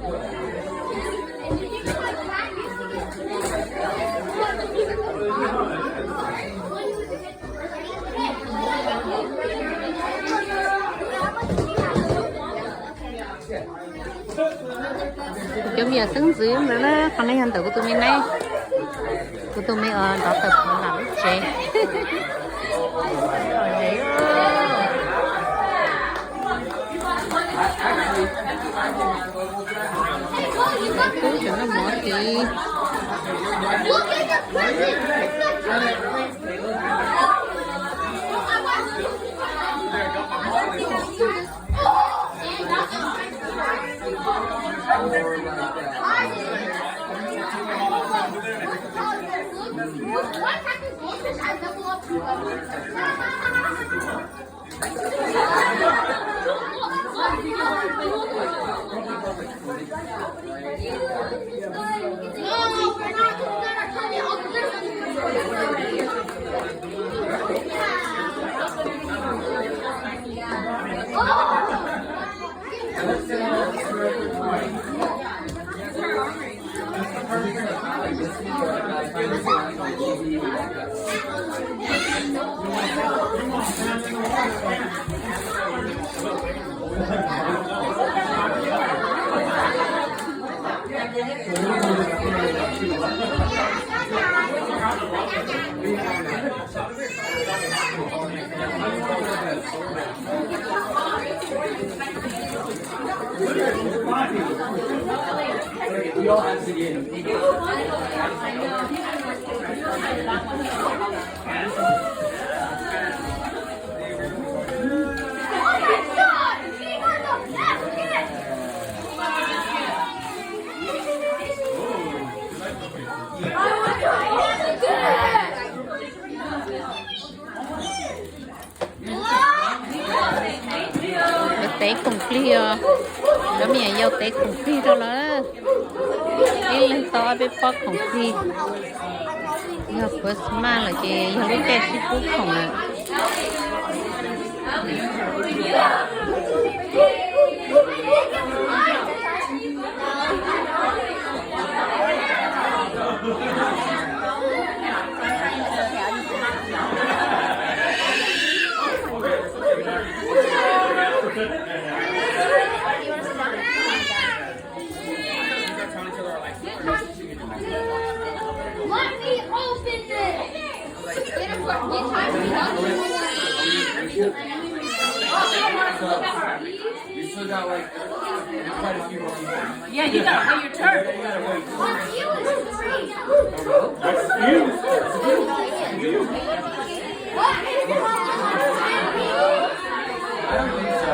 Cho mình sưng dưới nữa đó, con này hàng tử của tụi mình này, của tụi mình ở đó tập làm chế. Cứ cho nó mỏ thì té cùng clear đó mình yêu té cùng clear đó là đi lên to bị bóc cùng clear giờ first man là chị giờ lúc té ship không à You still got like quite a few more. Yeah, you gotta wait your turn. I don't think so.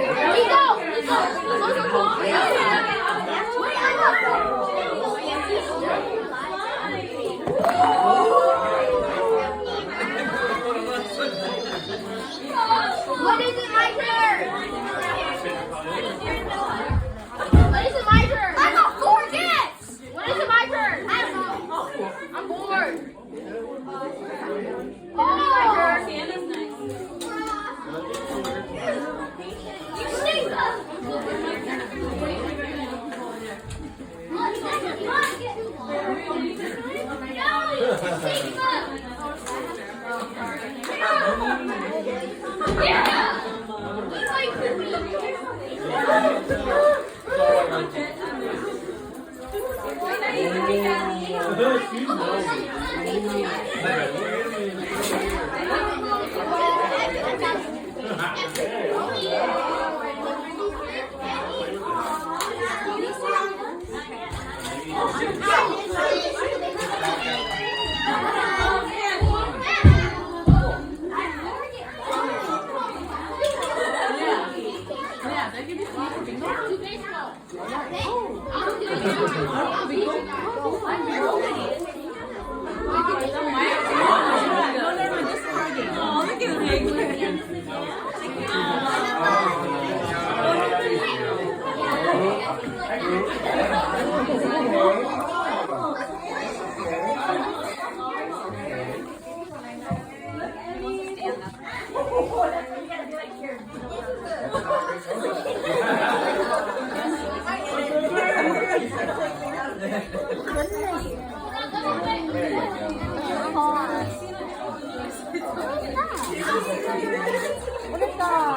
Are we going? What? What is it, my turn? What is it, my turn? I got 4 gifts! When is it my turn? I don't know. I'm bored. Oh! Sienna's next. You stink! What is that?